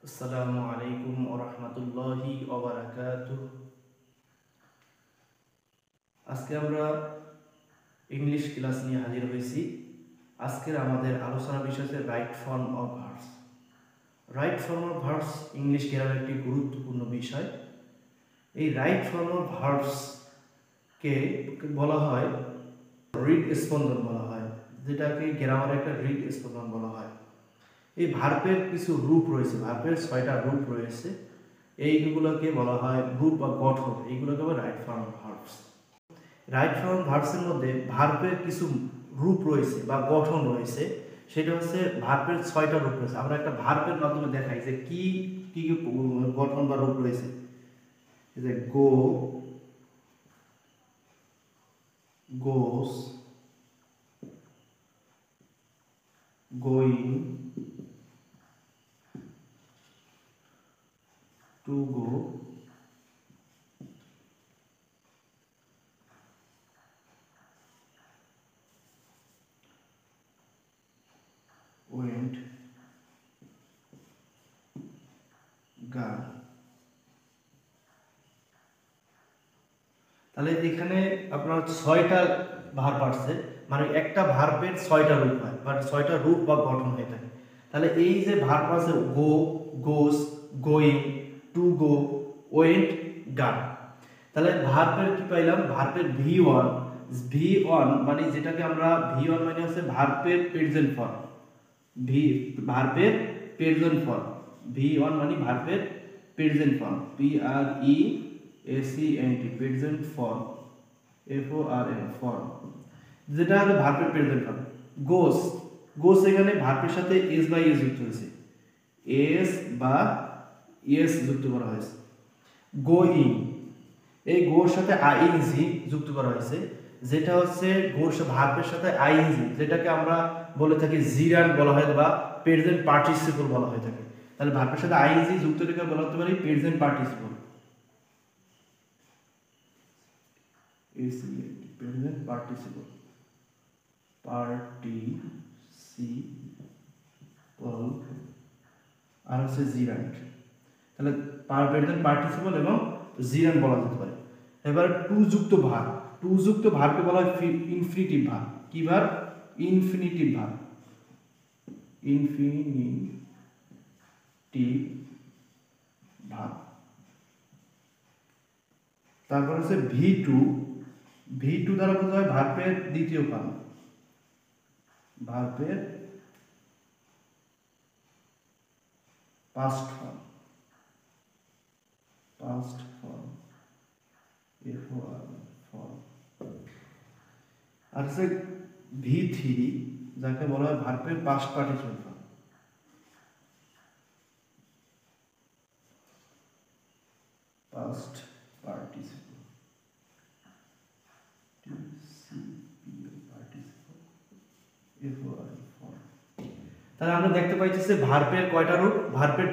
আসসালামু আলাইকুম ওয়া রাহমাতুল্লাহি ওয়া বারাকাতুহু। আজকে আমরা ইংলিশ ক্লাস নিয়ে হাজির হয়েছি। আজকের আমাদের আলোচনা বিষয় হচ্ছে right form of verbs. Right form of verbs English grammar একটি গুরুত্বপূর্ণ বিষয়। এই রাইট ফর্ম অফ ভার্বসকে বলা হয় রিড স্পন্দন বলা হয়, যেটাকে গ্রামারে একটা রিড স্পন্দন বলা হয়। এই ভার্বের কিছু রূপ রয়েছে, ভার্বের 6টা রূপ রয়েছে। এইগুলোকে বলা হয় রূপ বা গঠন, এইগুলোকে বলা right form verbs. Right form ভার্বসের মধ্যে ভার্বের কিছু রূপ রয়েছে বা গঠন রয়েছে, সেটা হচ্ছে ভার্বের 6টা রূপ রয়েছে। আমরা একটা ভার্বের মাধ্যমে দেখাই যে কি কি গঠন বা রূপ রয়েছে। এই যে গো, গোস, গোয়িং, টু গো, ওয়েন্ট, গান। তাহলে এখানে আপনার 6টা ভার্ব আসছে, মানে একটা ভার্বের 6টা রূপ হয়, মানে 6টা রূপ বা গঠন হয়ে থাকে। তাহলে এই যে ভার্ব আছে গো, গোস, গোয়িং, টু গো, ওয়েন্ট, গান। তাহলে ভার্বের কি পাইলাম? ভার্বের V1, V1 মানে যেটাকে আমরা V1 মানে হচ্ছে ভার্বের প্রেজেন্ট ফর্ম। ভার্বের প্রেজেন্ট ফর্ম, V1 মানে ভার্বের present form, PRESENT present form, FORM form, যেটা হলো ভার্বের প্রেজেন্ট ফর্ম। গোস, গোস এখানে ভার্বের সাথে এস বা এস যুক্ত হয়েছে, এস বা এস যুক্ত করা হয়েছে। গোয়িং, এই গোর সাথে আইএনজি যুক্ত করা হয়েছে, যেটা হচ্ছে গোর ভার্বের সাথে আইএনজি, যেটাকে আমরা বলে থাকি জিরান বলা হয় বা প্রেজেন্ট পার্টিসিপল বলা হয়ে থাকে। তাহলে ভার্বের সাথে আইএনজি যুক্ত রেখে বলা হতে পারে present participle, present participle, participle আর হচ্ছে জিরান্ট। তাহলে প্রেজেন্ট পার্টিসিপল এবং জিরান বলা যেতে পারে। এবার টু যুক্ত ভার্ব, টু যুক্ত ভার্বকে বলা হয় ইনফিনিটিভ ভার্ব। কি verb? Infinitive verb, infinitive verb. তারপর হচ্ছে V2, V2 দ্বারা বোঝা হয় ভার্বের দ্বিতীয় ফর্ম, ভার্বের past form, past form, form. আর হচ্ছে V3, যাকে বলা হয় ভার্বের past participle form, past participle, তাহলে আমরা দেখতে পাইতেছি ভার্বের কয়টা রূপ? ভার্বের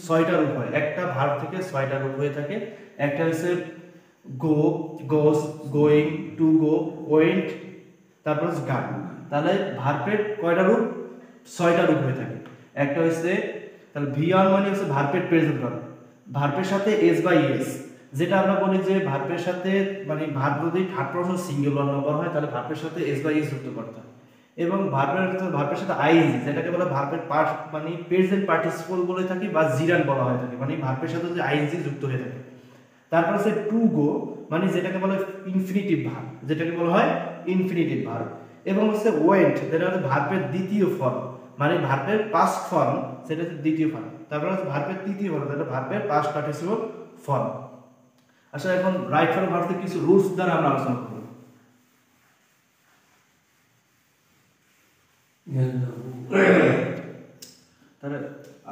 6টা রূপ হয়। একটা ভার্ব থেকে 6টা রূপ হয়ে থাকে। একটা হচ্ছে গো, গোস, গোয়িং, টু গো, ওয়েন্ট, তারপর গান। তাহলে ভার্বের কয়টা রূপ? 6টা রূপ হয়ে থাকে। একটা হচ্ছে, তাহলে V1 মানে হচ্ছে ভার্বের প্রেজেন্ট ফর্ম, ভার্বের সাথে এস বাই এস, যেটা আমরা বলি যে ভার্বের সাথে মানে ভার্ব যদি থার্ড পারসন সিঙ্গুলার নাম্বার হয় তাহলে ভার্বের সাথে এস বাই এস যুক্ত করতে হয়। এবং ভার্বের সাথে আইএনজি, যেটাকে বলা ভার্বের মানে প্রেজেন্ট পার্টিসিপল বলে থাকি বা জিরান বলা হয়ে থাকে, মানে ভার্বের সাথে যে আইএনজি যুক্ত হয়ে থাকে। তারপর আছে টু গো, মানে যেটাকে বলা হয় ইনফিনিটিভ ভার্ব, যেটাকে বলা হয় ইনফিনিটিভ ভার্ব। এবং হচ্ছে ওয়েন্ট, যেটা হচ্ছে ভার্বের দ্বিতীয় ফর্ম, মানে ভার্বের পাস্ট ফর্ম, সেটা হচ্ছে দ্বিতীয় ফর্ম। তারপর হচ্ছে ভার্বের তৃতীয় ফর্ম, যেটা ভার্বের পাস্ট পার্টিসিপল ফর্ম। আচ্ছা, এখন রাইট ফর্ম ভার্বের কিছু রুলস দ্বারা আমরা আলোচনা করব। তাহলে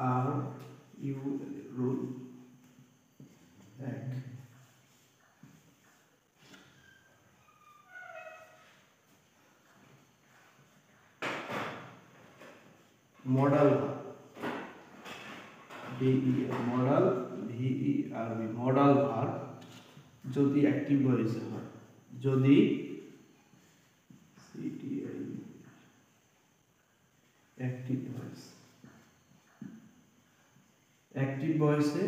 আর ইউ রুল এক, modal modal VERB, modal verb যদি অ্যাক্টিভ ভয়েসে হয়, যদি অ্যাক্টিভ ভয়েস, অ্যাক্টিভ ভয়েসে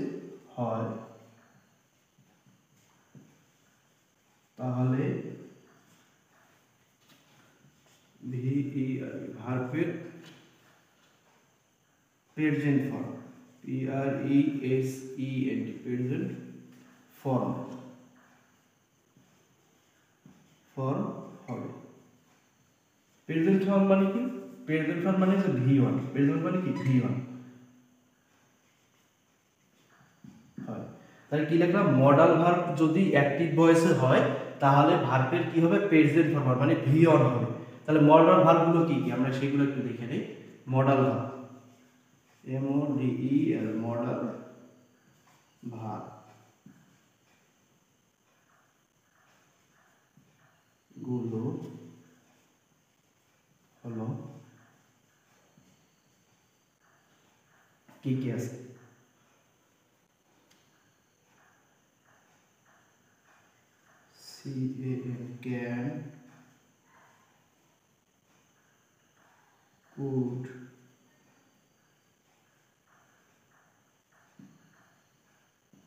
হয় তাহলে ভার্বের প্রেজেন্ট ফর্ম, প্রেজেন্ট ফর্ম হবে। প্রেজেন্ট ফর্ম মানে কি? প্রেজেন্ট ফর্ম মানে হচ্ছে V1, প্রেজেন্ট মানে কি V1 হয়। তাহলে কি লিখলাম? মডাল ভার্ব যদি অ্যাক্টিভ ভয়েসে হয় তাহলে ভার্বের কি হবে? প্রেজেন্ট ফর্ম মানে V1 হবে। তাহলে মডাল ভার্বগুলো কি কি আমরা সেগুলো একটু দেখে নেই। Modal verb, MODEL, modal verb গুলো হলো কি কি আছে? can, could,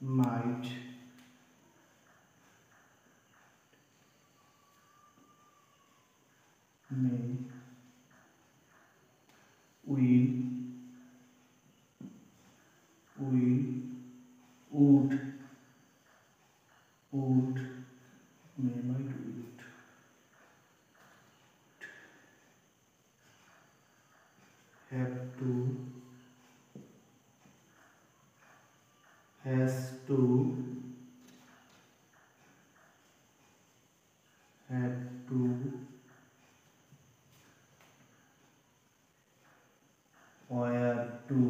might, may, will, would, may, might, would, have to, has to, had to, were to,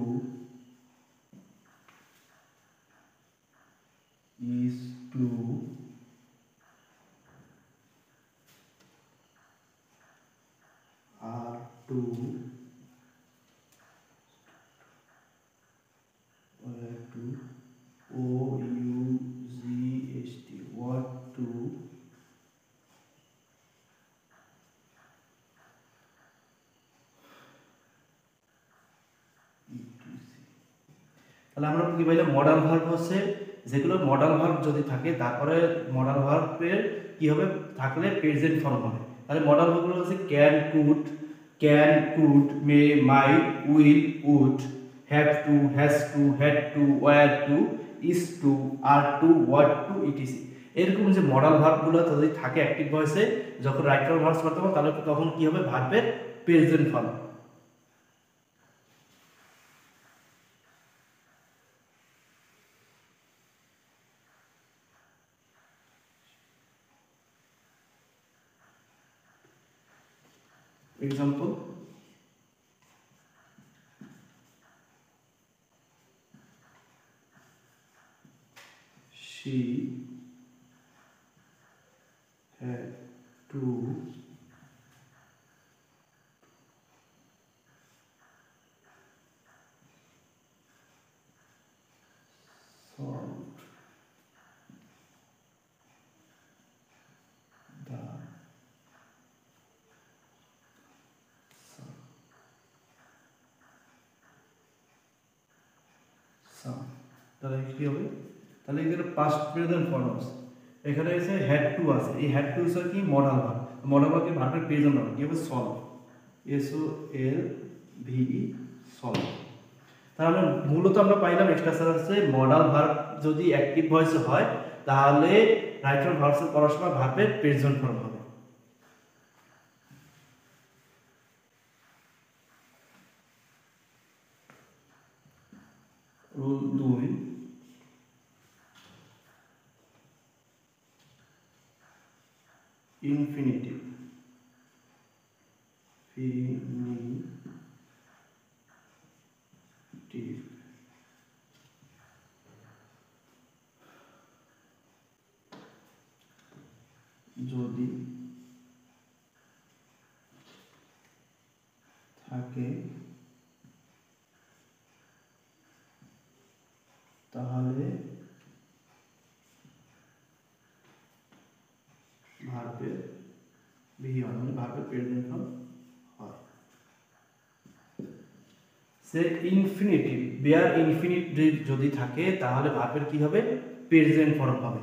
is to, are to, were to, OUGST, what to, তাহলে আমরা কি বললাম? Modal verb হচ্ছে যেগুলো মডাল ভার্ব যদি থাকে তারপরে মডাল ভার্বের কি হবে? থাকলে প্রেজেন্ট ফর্ম হবে। তাহলে মডাল ভার্বগুলো হচ্ছে can, could, may, might, will, would, have to, has to, had to, were to, is to, are to, ought to, ETC. এরকম যে মডাল ভার্বগুলো যদি থাকে অ্যাক্টিভ ভয়েসে, যখন রাইট ফর্ম ভার্বস করতে হবে তাহলে তখন কি হবে? ভার্বের present form. Example, she had to solve the sum। তাহলে কি হবে? তাহলে এখানে পাস্ট প্রেজেন্ট ফর্ম আছে, এখানে এসে হ্যাড টু আছে। এই হ্যাড টু এর কি মডাল ভার্ব, মডাল ভার্ব কি ভার্বের প্রেজেন্ট ফর্ম কি হবে? Solve, SOLVE, solve. তাহলে মূলত আমরা পাইলাম এক্সট্রা সেন্টেন্সে মডাল ভার্ব যদি অ্যাক্টিভ ভয়েসে হয় তাহলে রাইট ফর্ম ভার্বস করার সময় ভার্বের প্রেজেন্ট ফর্ম হবে। রুল 2, ইনফিনিটিভ, যদি থাকে তাহলে ভার্বের V1 মানে ভার্বের প্রেজেন্ট ফর্ম হয়। সে ইনফিনিটিভ বিয়ার ইনফিনিটিভ যদি থাকে তাহলে ভার্বের কি হবে প্রেজেন্ট ফর্ম হবে।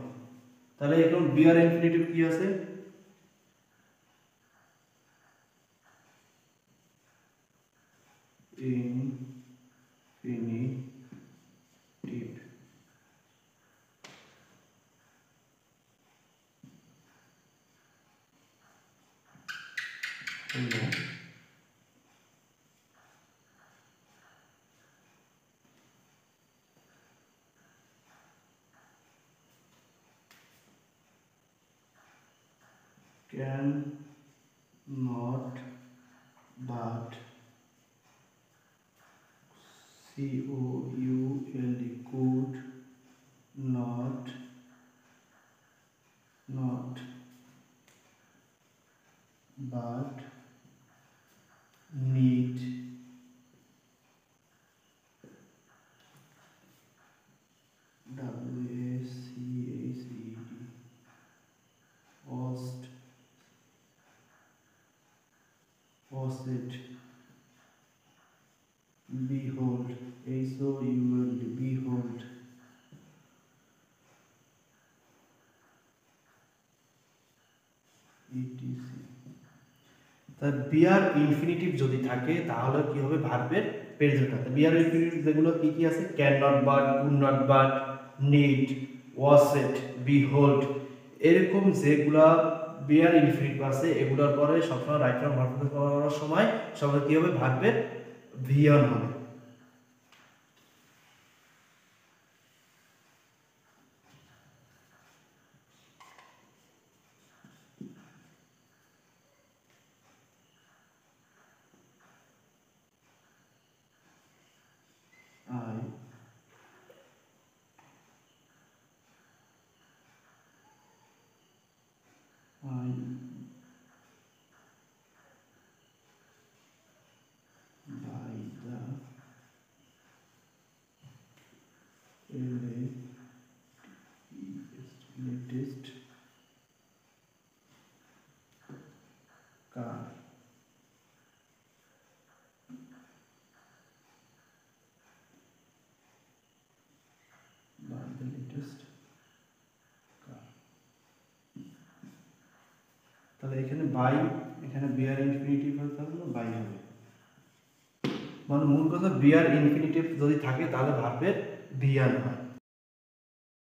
তাহলে এখন বিয়ার ইনফিনিটিভ কি আছে infinitive can not but could could not but need WACHED wasted behold HOULD behold etc। তাহলে বিয়ার ইনফিনিটিভ যদি থাকে তাহলে কি হবে ভার্বের প্রেজেন্ট হবে। বিয়ার ইনফিনিটিভ যেগুলো কি কি আছে can not but could not but need ওয়াসেট বিহোল্ড এরকম যেগুলা বিয়ার ইনফিনিটিভ আছে এগুলোর পরে সবসময় রাইট ফর্ম ভার্ব করার সময় সবাই কি হবে ভার্বের ভিএন হবে। latest car buy the latest car। তাহলে এখানে বাই এখানে বিয়ার ইনফিনিটিভ হতে হবে না বাই হবে মানে মূল কথা বিয়ার ইনফিনিটিভ যদি থাকে তাহলে ভার্বের ভিএন হয়।